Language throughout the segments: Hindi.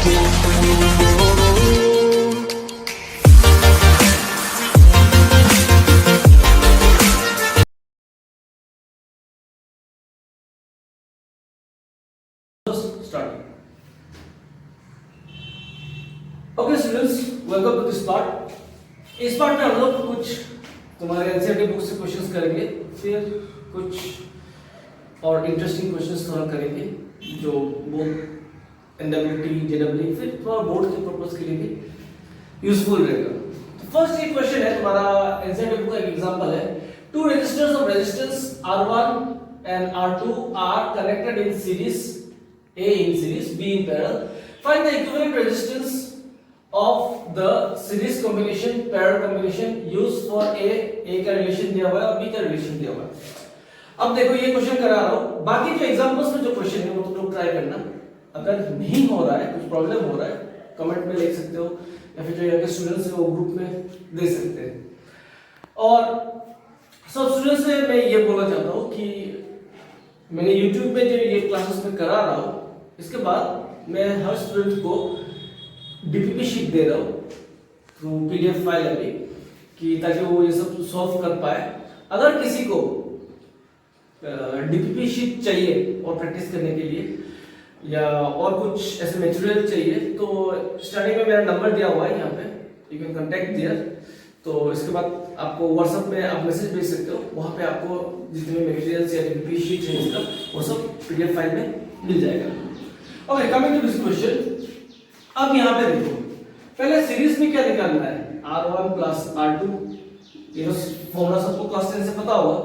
Okay students, welcome to this part. इस पार्ट में हम लोग कुछ तुम्हारे एनसीईआरटी बुक से क्वेश्चंस करेंगे, फिर कुछ और इंटरेस्टिंग क्वेश्चंस थोड़ा करेंगे जो बहुत एनडब्ल्यूटी जेडब्ल्यू फिर थोड़ा बोर्ड के पर्पस के लिए भी यूजफुल रहेगा। तो फर्स्ट ये क्वेश्चन है तुम्हारा एनसीईआरटी बुक का एक एग्जांपल है। Two resistors of resistance R1 and R2 are connected in series, A in series, B in parallel. Find the equivalent resistance of the series combination, parallel combination used for A का रिलेशन दिया हुआ है और B का रिलेशन दिया हुआ है। अब देखो ये क्वेश्चन करा रहा हूँ, बाकी जो एग्जांपल्स में जो क्वेश्चन है वो तुम लोग ट्राई करना। अगर नहीं हो रहा है, कुछ प्रॉब्लम हो रहा है, कमेंट में लिख सकते हो या फिर जो यहाँ के स्टूडेंट्स हैं वो ग्रुप में दे सकते हैं। और सब स्टूडेंट्स से मैं ये बोलना चाहता हूँ कि मैंने YouTube पे जो ये क्लासेस में करा रहा हूँ, इसके बाद मैं हर स्टूडेंट को डीपीपी शीट दे रहा हूँ थ्रू पीडीएफ फाइल अभी, कि ताकि वो ये सब सॉल्व कर पाए। अगर किसी को डीपीपी शीट चाहिए और प्रैक्टिस करने के लिए या और कुछ ऐसे मटेरियल चाहिए तो स्टार्टिंग में मेरा नंबर दिया हुआ है यहाँ पे, यू कैन कांटेक्ट देयर। तो इसके बाद आपको व्हाट्सएप में आप मैसेज भेज सकते हो, वहाँ पे आपको जितने मटेरियल्स या डीपीपी शीट है इसका वो सब पीडीएफ फाइल में मिल जाएगा। Okay, coming to this question. अब यहाँ पे देखो, पहले सीरीज में क्या निकालना है, R1 प्लस R2, ये फॉर्मूला सबको क्लास 10 से पता होगा।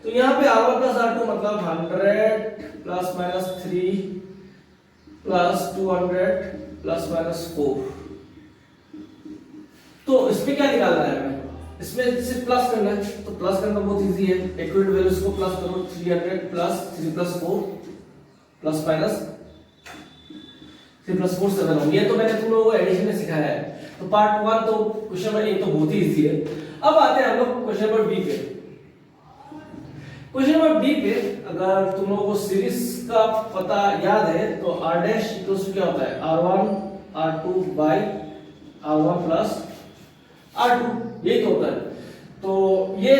तो यहाँ पे R1 प्लस R2 मतलब 100 plus minus 3 plus 200 plus minus 4। तो इसमें क्या निकालना है हमें, इसमें सिर्फ प्लस करना है। तो प्लस करना बहुत इजी है, इक्वल वैल्यूज को प्लस करो, 300 plus 3 plus 4 plus minus 3 plus 4 7। ये तो मैंने तुम लोगों को एडिशन में सिखाया है। तो पार्ट 1 तो क्वेश्चन नंबर 1 तो बहुत ही इजी है। अब आते हैं हम लोग क्वेश्चन नंबर बी पे। क्वेश्चन नंबर बी पे अगर तुम लोगों को सीरीज का पता याद है तो r डैश इक्वल्स टू क्या होता है, R1 R2 bye R1 plus R2, यही तो होता है। तो ये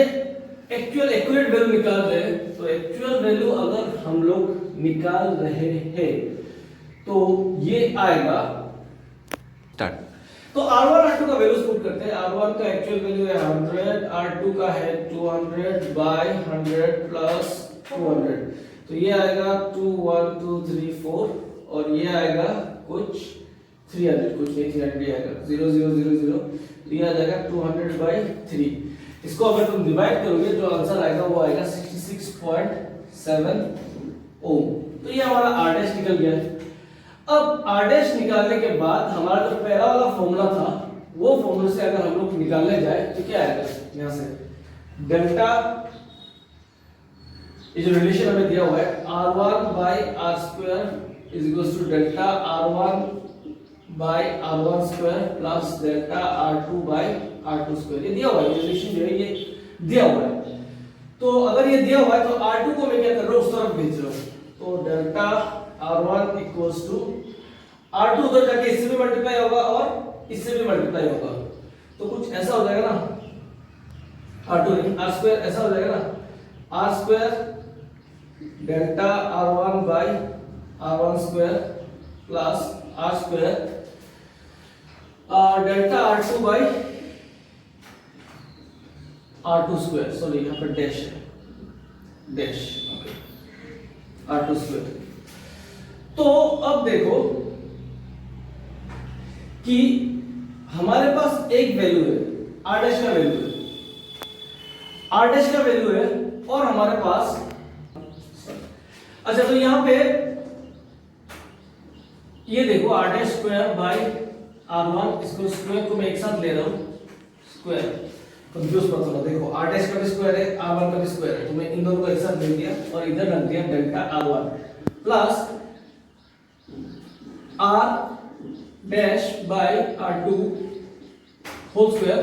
एक्चुअल एक्यूरेट वैल्यू निकाल रहे हैं। तो एक्चुअल वैल्यू अगर हम लोग निकाल रहे हैं तो ये आएगा स्टार्ट। तो R1 R2 का वैल्यूज पुट करते हैं। R1 का एक्चुअल वैल्यू है 100, R2 का है 200 बाय 100 प्लस 200। तो ये आएगा 2 1 2 3 4 और ये आएगा कुछ 300, कुछ नहीं 300 आएगा 0 0 0 0, ये आ जाएगा 200 बाय 3। इसको अगर तुम डिवाइड करोगे जो आंसर आएगा वो आएगा 66.7 ओम। तो ये हमारा R डैश निकल गया है। अब R डैश निकालने के बाद हमारा जो पहला वाला फॉर्मूला था वो फॉर्मूले से अगर हम लोग निकालने जाए तो क्या आएगा, यहाँ से डेल्टा, ये जो रिलेशन हमें दिया हुआ है R1 by R square is equals to delta R1 by R1 square plus delta R2 by R2 square. ये दिया हुआ है, ये रिलेशन जो है ये दिया हुआ है। तो अगर ये दिया हुआ है तो R2 को मैं क्या कर रहा हूँ, उस तरफ भेज रहा हूँ। तो delta R1 equals to R2 उधर जाके इससे भी मल्टीप्लाई होगा और इससे भी मल्टीप्लाई होगा। तो कुछ ऐसा हो जाएगा ना, R2 नहीं R स्क्वायर, ऐसा हो जाएगा ना R square delta R1 by R1 square plus R square delta R2 by R2 square, sorry यहाँ पर डैश है, डैश, ओके, R2 स्क्वायर। तो अब देखो कि हमारे पास एक वैल्यू है, R डैश का वैल्यू है, R डैश का वैल्यू है और हमारे पास, अच्छा तो यहां पे ये देखो R dash square by R1, इसको स्क्वायर को मैं एक साथ ले रहा हूं, स्क्वायर कंफ्यूज मत होना। देखो R डैश का भी स्क्वायर है, R1 का भी स्क्वायर है, तो मैं इन दोनों को एक साथ ले दिया और इधर रख दिया delta R1 plus R dash by R2 whole square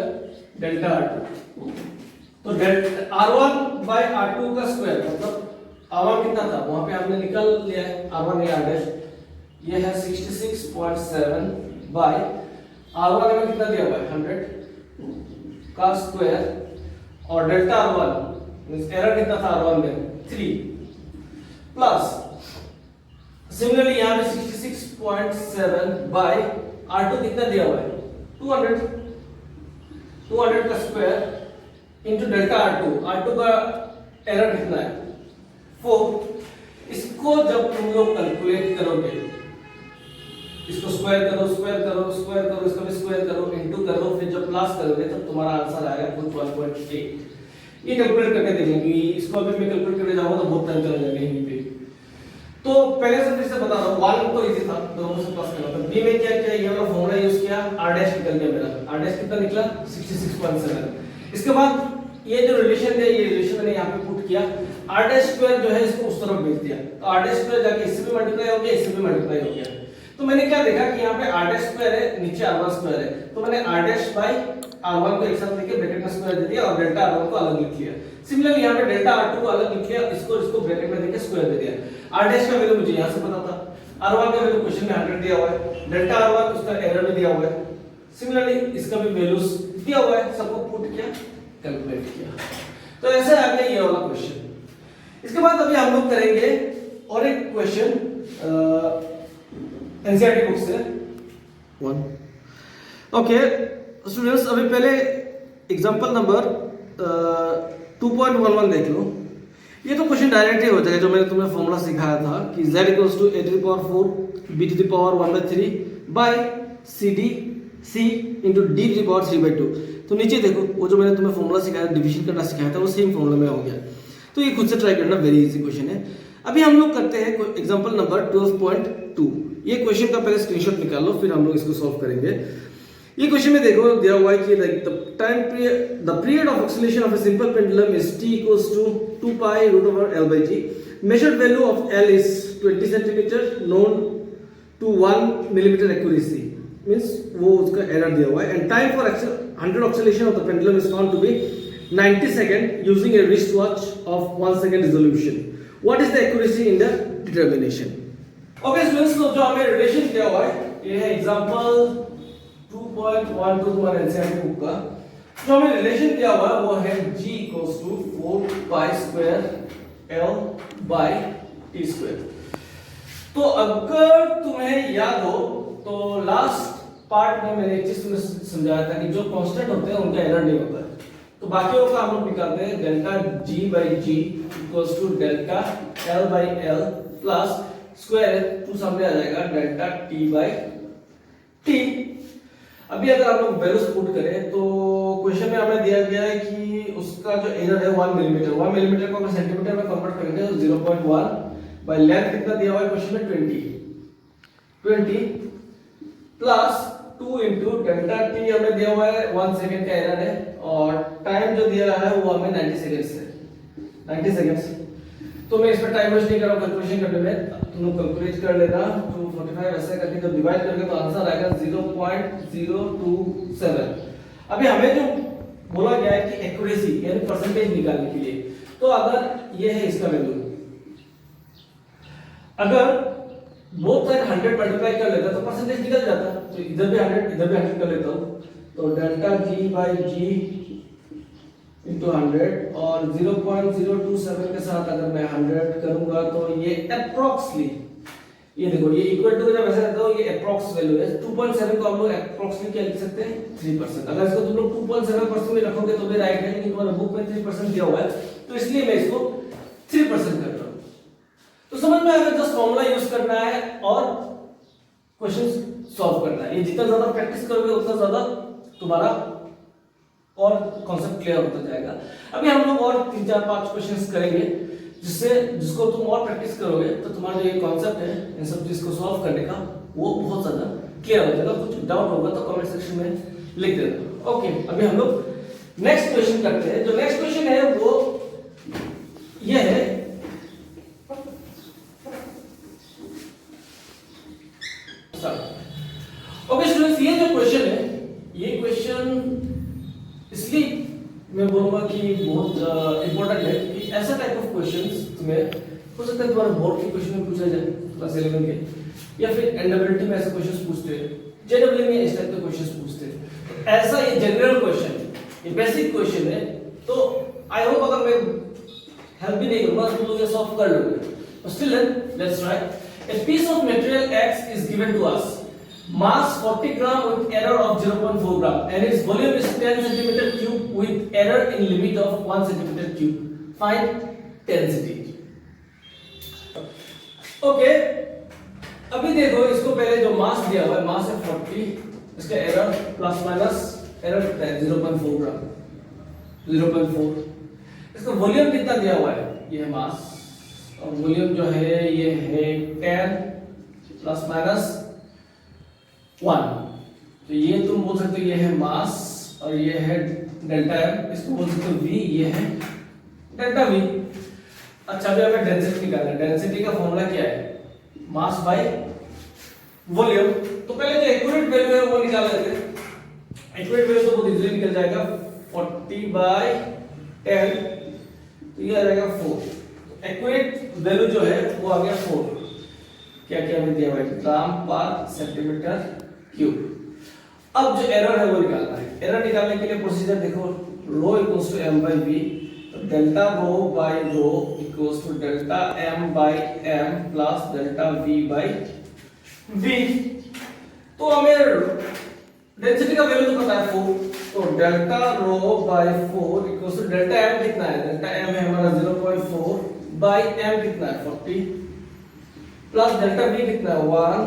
delta R2। तो डेल्टा R1 बाय R2 का स्क्वायर मतलब R1 कितना था वहां पे हमने निकाल लिया है, R1 है R डैश, ये है 66.7 बाय R1 हमें कितना दिया हुआ है 100 का स्क्वायर और डेल्टा R1 मींस एरर कितना था R1 में 3 प्लस सिमिलरली यहां पे 66.7 बाय R2 कितना दिया हुआ है 200 का स्क्वायर इनटू डेल्टा R2 का एरर कितना है 4। इसको जब तुम लोग कैलकुलेट करोगे, इसको स्क्वायर करो इसका भी स्क्वायर करो इनटू करो, फिर जब प्लस करोगे तब तुम्हारा आंसर आएगा कुछ 1.8। ये कैलकुलेट करके देखेंगे, इसको अभी मैं कैलकुलेट करने जाऊंगा तो बहुत टाइम चला जाएगा यहीं पे। तो पहले से फिर से बता रहा हूं, 1 तो इजी था, दोनों से प्लस करना था। बी में क्या किया, ये वाला फॉर्मूला यूज किया, r डैश निकल गया मेरा, r डैश कितना निकला 66.7। इसके बाद ये जो रिलेशन है, ये रिलेशन मैंने यहां पे पुट किया, r डैश स्क्वायर जो है इसको उस तरफ भेज दिया, तो r डैश स्क्वायर जाके इससे भी मल्टीप्लाई हो गया, इससे भी मल्टीप्लाई हो गया। तो मैंने क्या देखा कि यहाँ पे r डैश स्क्वायर है, नीचे r1 स्क्वायर है, तो मैंने r डैश बाय r1 को एक साथ लेके ब्रैकेट में स्क्वायर दे दिया और डेल्टा r1 को अलग लिख लिया। सिमिलरली यहाँ पे डेल्टा r2 को अलग लिख लिया, इसको ब्रैकेट में देके स्क्वायर दे दिया। r डैश का वैल्यू मुझे यहाँ से पता था, r1 का वैल्यू क्वेश्चन में 100 दिया हुआ है, डेल्टा r1 उसका एरर में दिया हुआ है, सिमिलरली इसका भी वैल्यूज दिया हुआ है, सबको पुट किया, कैलकुलेट किया। तो ऐसे आ गया ये वाला क्वेश्चन। इसके बाद अभी हम लोग करेंगे और एक क्वेश्चन एनसीईआरटी बुक से 1। ओके स्टूडेंट्स, अभी पहले एग्जांपल नंबर 2.11 देख लो। ये तो क्वेश्चन डायरेक्ट ही हो जाएगा, जो मैंने तुम्हें फॉर्मूला सिखाया था कि z = a⁴ b⁻1/3 bye cd c * d⁻3/2। तो नीचे देखो, वो जो मैंने तुम्हें फॉर्मूला सिखाया, डिवीजन करना सिखाया था, वो सेम फॉर्मूला में हो गया। तो ये खुद से ट्राई करना, वेरी इजी क्वेश्चन है। अभी हम लोग करते हैं एग्जांपल नंबर 12.2। ये क्वेश्चन का पहले स्क्रीनशॉट निकाल लो, फिर हम लोग इसको सॉल्व करेंगे। ये क्वेश्चन में देखो दिया हुआ है कि the period of oscillation of a simple pendulum is t = 2 pi √L/g। Measured value of L is 20 centimetre, known to 1 millimetre accuracy, means वो उसका एरर दिया हुआ है। And time for 100 oscillation of the pendulum is found to be 90 second using a wrist watch of 1 second resolution. What is the accuracy in the determination? Okay students, तो जो हमें रिलेशन दिया हुआ है, ये है एग्जांपल 2.12 तुम्हारे एनसीईआरटी बुक का। जो हमें रिलेशन दिया हुआ है वो है g = 4 pi square L/t²। तो अगर तुम्हें याद हो तो लास्ट पार्ट में मैंने एक चीज तुम्हें समझाया था कि जो कांस्टेंट होते हैं उनका एरर नहीं होता है। तो बाकियों का हम लोग निकालते हैं, delta g/g = delta L/L plus square 2 सामने आ जाएगा, डेल्टा t/t। अभी अगर हम लोग वैल्यूज पुट करें तो क्वेश्चन में हमें दिया गया है कि उसका जो एरर है 1 मिलीमीटर, 1 मिलीमीटर को अगर सेंटीमीटर में कन्वर्ट करेंगे तो 0.1 बाय लेंथ कितना दिया हुआ है क्वेश्चन में 20 प्लस 2 इंटू डेल्टा t हमें दिया हुआ है 1 सेकंड का एरर है, और टाइम जो दिया है वो हमें 90 सेकंड्स है, 90 सेकंड्स। तो मैं इस पर टाइम वेस्ट नहीं कर रहा हूं कैलकुलेशन करने में, तुम लोग कैलकुलेट कर लेना। 245 ऐसे करके जब डिवाइड करोगे तो आंसर आएगा 0.027। अभी हमें जो बोला गया है कि एक्यूरेसी यानी परसेंटेज निकालने के लिए, तो अगर ये है इसका वैल्यू, अगर बोथ साइड 100 मल्टीप्लाई कर लेता तो परसेंटेज निकल जाता। तो इधर भी 100 इधर भी 100 कर लेता हूं, तो डेल्टा g/g into 100 और 0.027 के साथ अगर मैं 100 करूंगा तो ये अप्रोक्सली, ये देखो ये इक्वल टू जब ऐसे रहता हो ये अप्रोक्स वैल्यू है। 2.7 को हम लोग अप्रोक्सली क्या लिख सकते हैं 3%। अगर इसको तुम लोग 2.7% में रखोगे तो भी राइट है, लेकिन तुम्हारे बुक में 3% दिया हुआ है तो इसलिए मैं इसको 3% कर रहा हूं। तो समझ में आएगा, जस्ट फॉर्मूला यूज करना है और क्वेश्चन सॉल्व करना है। ये जितना ज्यादा प्रैक्टिस करोगे उतना ज्यादा तुम्हारा और कॉन्सेप्ट क्लियर होता जाएगा। अभी हम लोग और 3 4 5 क्वेश्चंस करेंगे जिसको तुम और प्रैक्टिस करोगे तो तुम्हारा जो ये कॉन्सेप्ट है इन सब चीज को सॉल्व करने का वो बहुत ज्यादा क्लियर हो जाएगा। कुछ डाउट होगा तो कमेंट सेक्शन में लिख देना। ओके, अभी हम लोग नेक्स्ट क्वेश्चन करते हैं। जो नेक्स्ट क्वेश्चन है वो ये है, ओके स्टूडेंट्स, ये जो क्वेश्चन है, ये क्वेश्चन इसलिए मैं बोलूंगा कि बहुत इंपॉर्टेंट है कि ऐसा टाइप ऑफ क्वेश्चंस तुम्हें हो सकता है तुम्हारे बोर्ड के क्वेश्चन में पूछा जाए, तो क्लास 11 के, या फिर एनडब्ल्यूटी में ऐसे क्वेश्चंस पूछते हैं, जेडब्ल्यू में इस टाइप के क्वेश्चंस पूछते हैं। तो ऐसा ये जनरल क्वेश्चन, ये बेसिक क्वेश्चन है, तो आई होप अगर मैं हेल्प भी नहीं करूंगा तो लोग ये सॉल्व कर लोगे। Still let's try. A piece of material X is given to us. Mass 40 gram with error of 0.4 gram and its volume is 10 centimeter cube with error in limit of 1 centimeter cube. Find density. Okay. अभी देखो इसको पहले जो मास दिया हुआ है, मास है 40, इसका एरर प्लस माइनस एरर कितना है 0.4 ग्राम, 0.4। इसका वॉल्यूम कितना दिया हुआ है, ये है मास, और वॉल्यूम जो है ये है 10 प्लस माइनस 1। तो ये तुम बोल सकते हो ये है मास और ये है डेल्टा एम, इसको बोल सकते हो v, ये है डेल्टा v। अच्छा अभी हमें डेंसिटी निकालना है। डेंसिटी का फॉर्मूला क्या है, मास बाय वॉल्यूम। तो पहले जो एक्यूरेट वैल्यू है वो निकाल लेते हैं। एक्यूरेट वैल्यू तो बहुत इजीली निकल जाएगा, 40 बाय 10, तो ये आ जाएगा 4। एक्यूरेट वैल्यू जो है वो आ गया 4। क्या क्या हमें दिया हुआ है, ग्राम पर सेंटीमीटर क्यूब। अब जो एरर है वो निकालना है। एरर निकालने के लिए प्रोसीजर देखो, rho equals to m by v, तो delta rho by rho equals to delta m by m plus delta v by v। तो हमें डेंसिटी का वैल्यू तो पता है 4, तो delta rho by 4 equals to delta m कितना है, डेल्टा m है हमारा 0.4 बाय m कितना है 40 प्लस डेल्टा v कितना है 1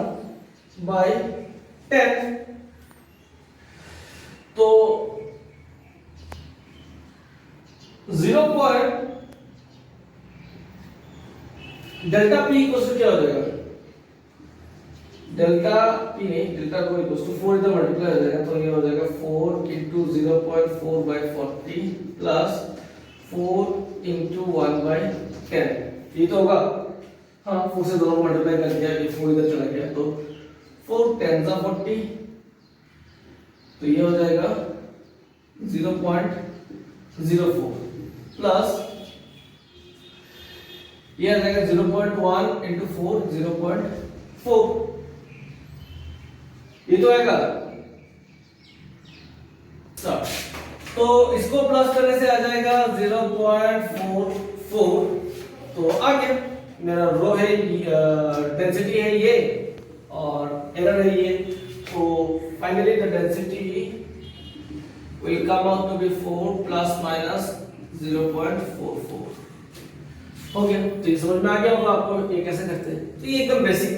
बाय 10। तो 0. डेल्टा p इक्वल्स टू क्या हो जाएगा, डेल्टा p नहीं, डेल्टा रो इक्वल्स टू 4 इधर मल्टीप्लाई हो जाएगा, तो ये हो जाएगा 4 into 0.4 by 40 plus 4 into 1 by 10। ये तो होगा, हाँ 4 से दोनों मल्टीप्लाई कर दिया, ये 4 इधर चला गया, तो 4 10 सा 40, तो ये हो जाएगा 0.04 प्लस ये आ जाएगा 0.1 into 4 0.4, ये तो आएगा। तो इसको प्लस करने से आ जाएगा 0.44, तो आ गया मेरा रो है, डेंसिटी है ये और एरर है ये, तो finally the density will come out to be 4 plus minus 0.44। हो गया, तो ये समझ में आ गया होगा आपको ये कैसे करते हैं। तो ये एकदम बेसिक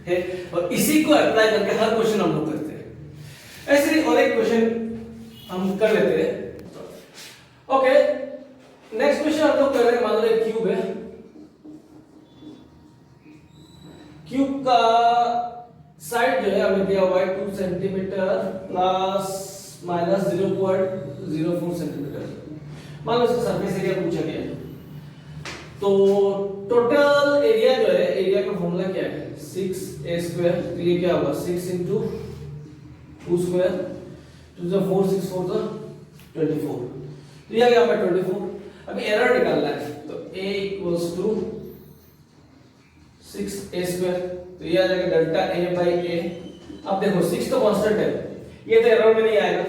है और इसी को अप्लाई करके हर क्वेश्चन हम लोग करते हैं। ऐसे ही और एक क्वेश्चन हम कर लेते हैं। ओके, नेक्स्ट क्वेश्चन हम लोग कर रहे हैं, मान लो एक क्यूब है, क्यूब का साइड जो है हमें दिया हुआ है 2 सेंटीमीटर प्लस माइनस 0.04 सेंटीमीटर। मान लो इसका सरफेस एरिया पूछा गया है, तो टोटल एरिया जो है, एरिया का फॉर्मूला क्या है 6a², तो ये क्या होगा 6 into 2 square, 2 * 4 6 4 24, तो ये आ गया हमारा 24। अभी एरर निकालना है, तो a = 6a², तो ये आ जाएगा डेल्टा a बाय a। अब देखो 6 तो कांस्टेंट है, ये तो एरर में नहीं आएगा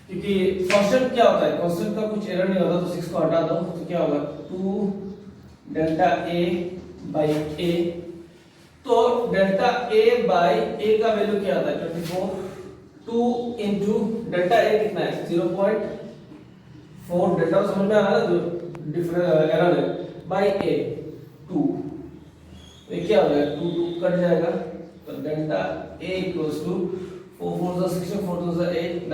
क्योंकि कांस्टेंट क्या होता है, कांस्टेंट का कुछ एरर नहीं होता, तो 6 को हटा दो तो क्या होगा 2 डेल्टा a बाय a। तो डेल्टा a बाय a का वैल्यू क्या आता है 24, 2 into डेल्टा a कितना है 0.4, डेल्टा समझ में आ रहा है जो डिफरेंट एरर है, बाय a 2, तो ये क्या हो जाएगा 2 2 कट जाएगा, तो डेल्टा a इक्वल्स टू 4 4 16 4 2 8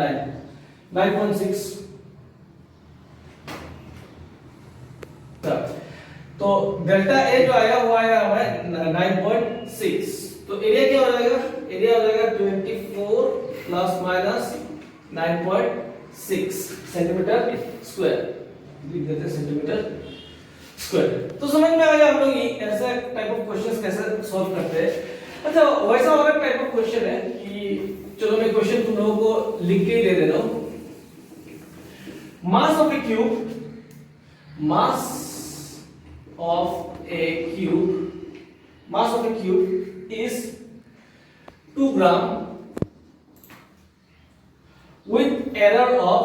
9.6। तो डेल्टा a जो आया हुआ है हमें 9.6, तो एरिया क्या हो जाएगा, एरिया हो जाएगा 24 प्लस माइनस 9.6 सेंटीमीटर स्क्वायर, लिख देते हैं सेंटीमीटर स्क्वायर। तो समझ में आ गया हम लोग ये ऐसा टाइप ऑफ क्वेश्चंस कैसे सॉल्व करते हैं। अच्छा वैसा और एक टाइप ऑफ क्वेश्चन है कि चलो मैं क्वेश्चन तुम लोगों को लिख के ही दे दे रहा हूं। Mass of A cube, mass of a cube mass of a cube is 2 gram with error of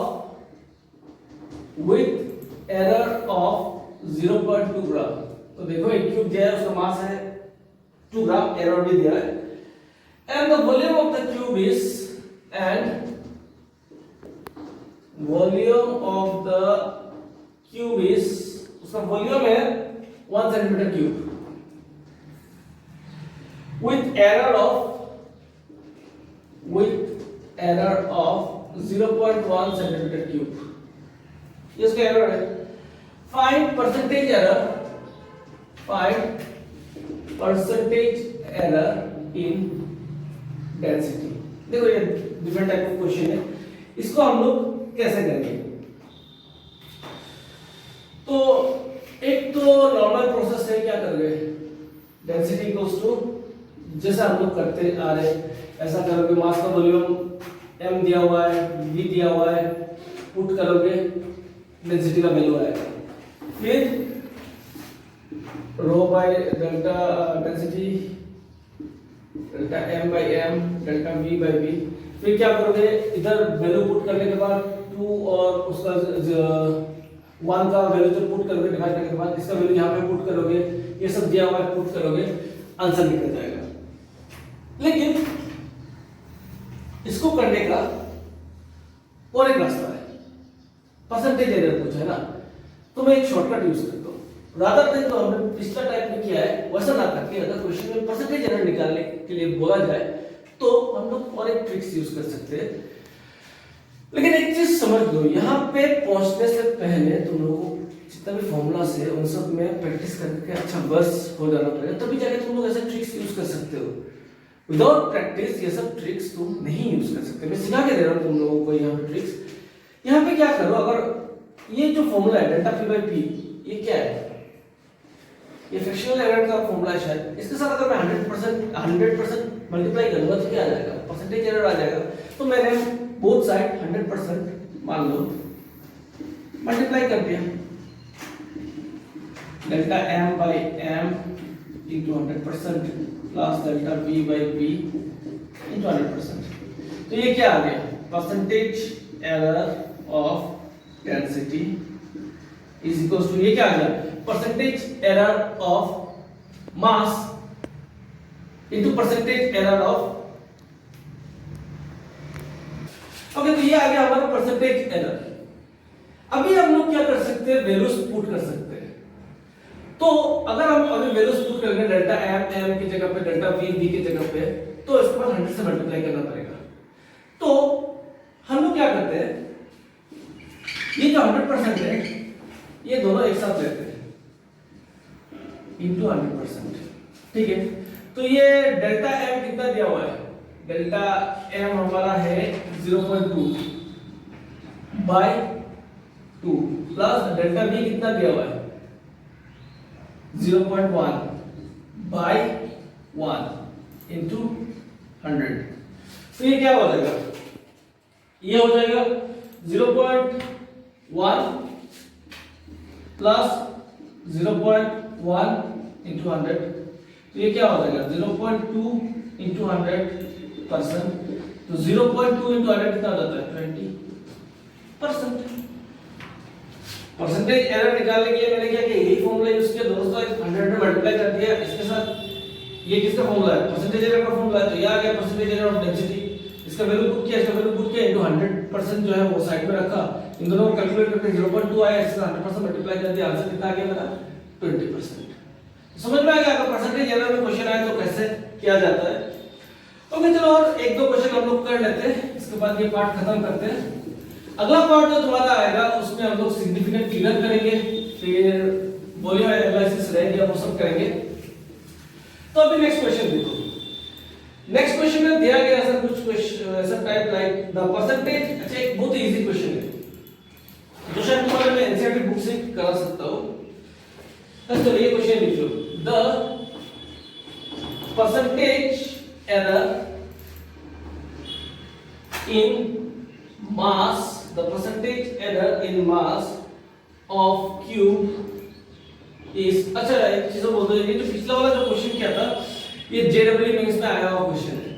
0.2 ग्राम। तो देखो एक क्यूब दिया है, उसका मास है 2 ग्राम, एरर भी दिया है, and the volume of the cube is उसका वॉल्यूम है 1 centimetre cube with error of 0.1 centimetre cube. ये इसका एरर है। Find percentage error in density. देखो ये डिफरेंट टाइप ऑफ क्वेश्चन है, इसको हम लोग कैसे करेंगे? तो एक तो नॉर्मल प्रोसेस है, क्या करोगे, डेंसिटी इक्वल्स टू जैसा हम लोग करते आ रहे ऐसा करोगे, मास का वॉल्यूम m दिया हुआ है, v दिया हुआ है, पुट करोगे, डेंसिटी का वैल्यू आएगा, फिर rho by delta density, delta m by m, delta v by v, फिर क्या करोगे, इधर वैल्यू पुट करने के बाद 2 और उसका 1 का वैल्यू तो पुट करोगे, डिवाइड करने के बाद इसका वैल्यू यहाँ पे पुट करोगे, ये सब दिया हुआ है, पुट करोगे, आंसर निकल जाएगा। लेकिन इसको करने का और एक रास्ता है, परसेंटेज एरर पूछा है ना, तो मैं एक शॉर्टकट यूज करता हूँ। रादर देन तो हमने पिछला टाइप में किया है वैसा ना करके, अगर क्वेश्चन में परसेंटेज एरर निकालने के लिए बोला जाए तो हम लोग और एक ट्रिक्स यूज कर सकते हैं। लेकिन एक चीज समझ लो, यहाँ पे पहुंचने से पहले तुम लोगों को जितना भी फॉर्मूलास है उन सब में प्रैक्टिस करके अच्छा बस हो जाना पड़ेगा, तभी जाके तुम लोग ऐसे ट्रिक्स यूज कर सकते हो। विदाउट प्रैक्टिस ये सब ट्रिक्स तुम नहीं यूज कर सकते। मैं सिखा के दे रहा हूँ तुम लोगों को यहाँ पे ट्रिक्स। यहाँ पे क्या करो, अगर ये जो फॉर्मूला है डेल्टा पी बाई पी, ये क्या है, ये फ्रैक्शनल एरर का फॉर्मूला है शायद, इसके साथ अगर मैं 100% मल्टीप्लाई करूंगा तो क्या आ जाएगा, परसेंटेज एरर आ जाएगा। तो मैंने बोथ साइड 100% मान लो मल्टीप्लाई कर दिया, delta m by m into 100% plus delta v by v into 100%। तो ये क्या आ गया, percentage error of density is equal to, ये क्या आ गया, percentage error of mass into percentage error of, okay, तो ये आ गया हमारा परसेंटेज एरर। अभी हम लोग क्या कर सकते हैं, वैल्यूज पुट कर सकते हैं। तो अगर हम अभी वैल्यूज पुट करेंगे, डेल्टा m की जगह पे, डेल्टा v की जगह पे, तो इसके बाद 100 से मल्टीप्लाई करना पड़ेगा। तो हम लोग क्या करते हैं, ये जो 100% है ये दोनों एक साथ लेते हैं इंटू 100%, ठीक है। तो ये डेल्टा m कितना दिया हुआ है, डेल्टा m हमारा है 0.2 बाय 2 प्लस डेल्टा v कितना दिया हुआ है 0.1 बाय 1 इंटू 100। तो ये क्या हो जाएगा, ये हो जाएगा 0.1 प्लस 0.1 इंटू 100। तो ये क्या हो जाएगा 0.2 इंटू 100%। तो 0.2 इंटू 100 कितना हो जाता है 20%। परसेंटेज एरर निकालने के लिए मैंने क्या किया, यही फॉर्मूला यूज किया, दोनों साइड 100 में मल्टीप्लाई कर दिया। इसके साथ ये किसका फॉर्मूला है, परसेंटेज एरर का फॉर्मूला है, तो ये आ गया परसेंटेज एरर ऑफ डेंसिटी। इसका वैल्यू पुट किया, इसका वैल्यू पुट किया इनटू 100% जो है वो साइड में रखा, इन दोनों को कैलकुलेट करके 0.2 आया, इसका 100% मल्टीप्लाई कर दिया, आंसर कितना आ गया मेरा 20%। समझ में आ गया, अगर परसेंटेज एरर में क्वेश्चन आए तो कैसे किया जाता है। ओके, चलो और एक दो क्वेश्चन हम लोग कर लेते हैं, इसके बाद ये पार्ट खत्म करते हैं। अगला पार्ट जो तुम्हारा आएगा उसमें हम लोग सिग्निफिकेंट फिगर करेंगे, फिर वॉल्यूम एनालिसिस रहेगी, वो सब करेंगे। तो अभी नेक्स्ट क्वेश्चन देखो। नेक्स्ट क्वेश्चन में दिया गया ऐसा कुछ क्वेश्चन, ऐसा टाइप लाइक द परसेंटेज। अच्छा, एक बहुत ही इजी क्वेश्चन है जो शायद तुम्हारे मैं एनसीईआरटी बुक से करा सकता हूं। तो ये क्वेश्चन लिख लो, the percentage error in mass, the percentage error in mass of cube is, अच्छा एक चीज बोल दो, ये जो पिछला वाला जो क्वेश्चन किया था ये जेडब्ल्यू मेंस में आया हुआ क्वेश्चन है।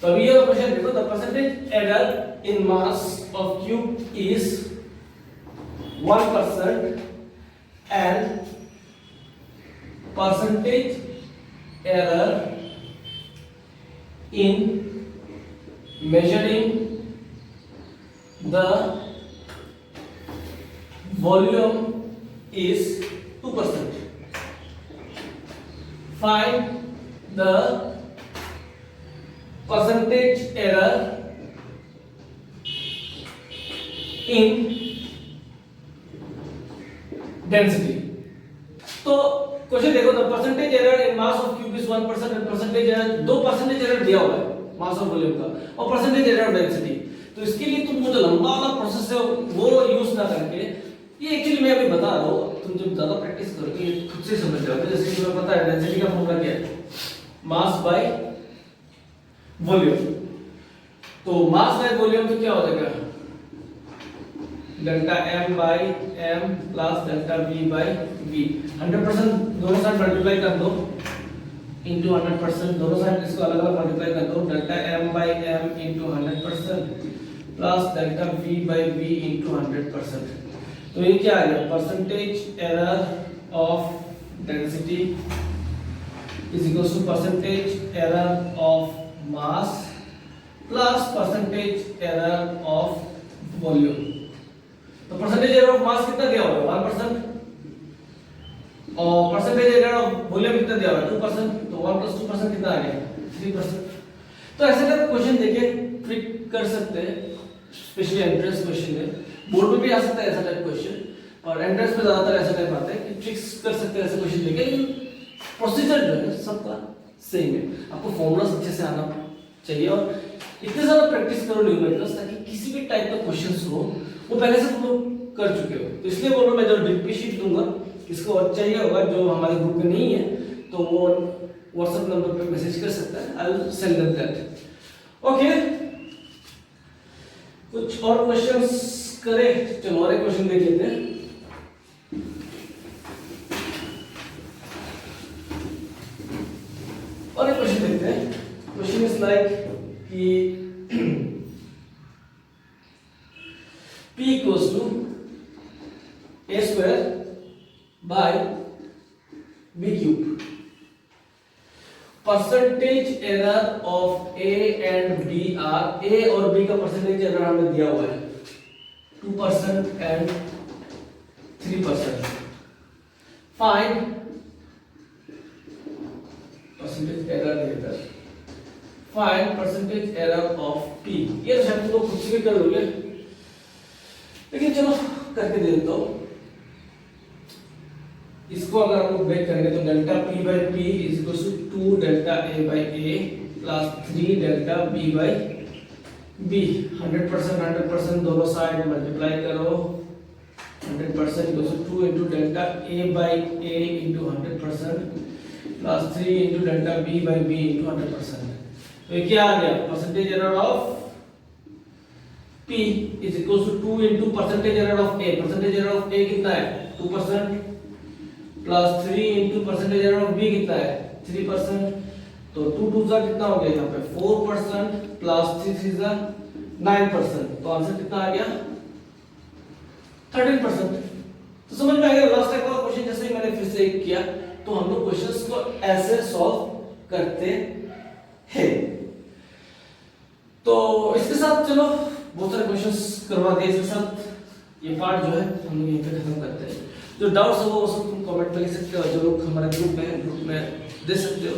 तो अभी ये क्वेश्चन देखो, the percentage error in mass of cube is 1% and percentage error in measuring the volume is 2%. Find the percentage error in density. तो क्वेश्चन देखो, the percentage error in mass of cube is 1% and percentage error, 2% error दिया हुआ है मास ऑफ वॉल्यूम का और परसेंटेज एरर ऑफ डेंसिटी। तो इसके लिए तुम जो लंबा वाला प्रोसेस है वो यूज ना करके, ये एक्चुअली मैं अभी बता रहा हूँ, तुम जब ज्यादा प्रैक्टिस करोगे ये खुद से समझ जाओगे। जैसे कि तुम्हें पता है डेंसिटी का फॉर्मूला क्या है, मास बाय वॉल्यूम। तो मास बाय वॉल्यूम तो क्या हो जाएगा, delta m by m plus delta v by v। 100% दोनों साइड मल्टीप्लाई कर दो इनटू 100%, दोनों साइड इसको अलग अलग मल्टीप्लाई कर दो, delta m by m into 100% plus delta v by v into 100%। तो ये क्या आ गया, percentage error of density is equal to percentage error of mass plus percentage error of volume. तो परसेंटेज एरर ऑफ मास कितना दिया हुआ है 1% और परसेंटेज एरर ऑफ वॉल्यूम कितना दिया हुआ है 2%। तो 1 + 2% कितना आ गया 3%। तो ऐसे का क्वेश्चन देके ट्रिक कर सकते हैं, स्पेशली एंट्रेंस क्वेश्चन है, बोर्ड में भी आ सकता है ऐसा टाइप क्वेश्चन और एंट्रेंस में ज्यादातर ऐसा टाइप आता है कि ट्रिक्स कर सकते हैं ऐसे क्वेश्चन देके। प्रोसीजर जो है सबका सेम है, आपको फॉर्मूलास अच्छे से आना चाहिए और इतने ज्यादा प्रैक्टिस करो न्यूमेरिकल्स ताकि किसी भी टाइप का क्वेश्चंस हो वो पहले से तुम लोग कर चुके हो। तो इसलिए बोल रहा हूं, मैं जो डिप शीट दूंगा किसको चाहिए होगा जो हमारे ग्रुप में नहीं है तो वो व्हाट्सएप नंबर पे मैसेज कर सकता है, I will send them that. Okay, कुछ और क्वेश्चंस करें, चलो और एक क्वेश्चन देख लेते हैं। और एक क्वेश्चन देखते हैं। क्वेश्चन इज लाइक कि P equals to a square by b cube. Percentage error of a and b are, a और b का परसेंटेज एरर हमें दिया हुआ है 2% and 3%. Find percentage error later. Find percentage error of p. ये शायद तुम लोग खुद से भी कर लोगे, लेकिन चलो करके दे देता हूं। इसको अगर हम लोग ब्रेक करेंगे तो delta p by p is equal to 2 delta a by a plus 3 delta b by b। 100% दोनों साइड मल्टीप्लाई करो, 100% equal to 2 into delta a by a into 100% plus 3 into delta b by b into 100%। तो ये क्या आ गया, percentage error of P is equals to 2 into percentage error of A। percentage error of A कितना है 2% plus 3 into percentage error of B कितना है 3%। तो 2 2 जा कितना हो गया यहाँ पे 4% प्लस 3 3 जा 9%। तो आंसर कितना आ गया 13%। तो समझ में आ गया। लास्ट टाइम का क्वेश्चन जैसे ही मैंने फिर से एक किया तो हम लोग क्वेश्चंस को ऐसे सॉल्व करते हैं। तो इसके साथ चलो बहुत सारे क्वेश्चंस करवा दिए, इसके साथ ये पार्ट जो है हम लोग यहीं पे खत्म करते हैं। जो डाउट्स हो वो सब तुम कमेंट में लिख सकते हो, जो लोग हमारे ग्रुप में दे सकते हो।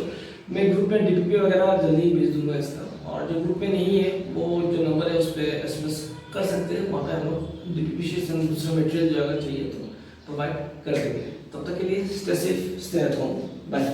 मैं ग्रुप में डीपीपी वगैरह जल्दी ही भेज दूंगा इसका, और जो ग्रुप में नहीं है वो जो नंबर है उस पर एसएमएस कर सकते हैं, वहाँ पे हम लोग डीपीपी शीट से दूसरा मटेरियल जो अगर चाहिए तो प्रोवाइड कर देंगे। तब तक के लिए stay safe, stay at home, bye.